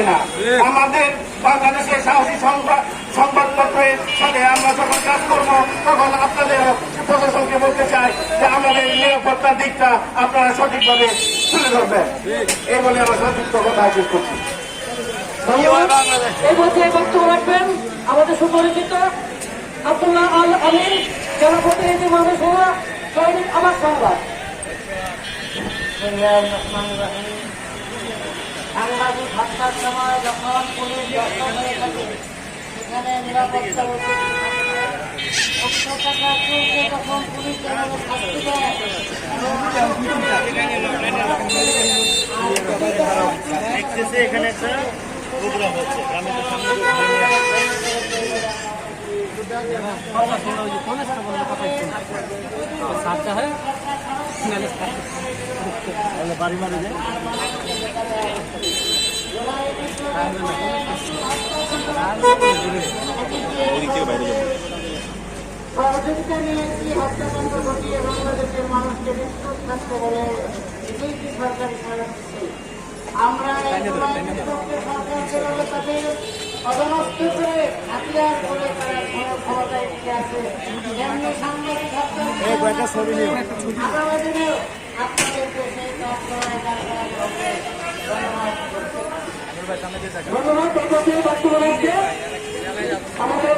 না। আমাদের বাংলাদেশের সাহসী সংবাদপত্রের সাথে আমরা যখন কাজ করবো তখন আপনাদের প্রশাসনকে বলতে চাই যে আমাদের নিরাপত্তার দিকটা আপনারা সঠিকভাবে তুলে ধরবেন। এই বলে আমরা সংযুক্ত কথা আয়োজন করছি। এই পর্যায়ে বক্তব্য রাখবেন আমাদের সুপরিচিত আব্দুল্লাহ আল আমিন, জনপ্রতিনিধি মহাসভা সৈনিক আবাস সংবাদ। সাংবাদিক হত্যার সময় যখন পুলিশ ব্যস্ত হয়ে থাকে সেখানে নিরাপত্তা যখন পুলিশ শাস্তি দেয় এখানে একটা প্রোগ্রাম হচ্ছে গ্রামের সামনে বাড়ি মারে যায় সহযোগিতা নিয়ে একটি হত্যাকাণ্ড ঘটিয়ে বাংলাদেশের মানুষকে নিশ্চিত থাকতে বলে এটাই কি সরকারি দিচ্ছে। আমরা সরকার তাদের অবনষ্ট করে হাতিয়ার করে তারা ক্ষমতায় টিকে আছে। এমনি সাংবাদিক হত্যার আগামী দিনেও আপনাদেরকে সেই কাজ করার ধন্যবাদ। আমাদের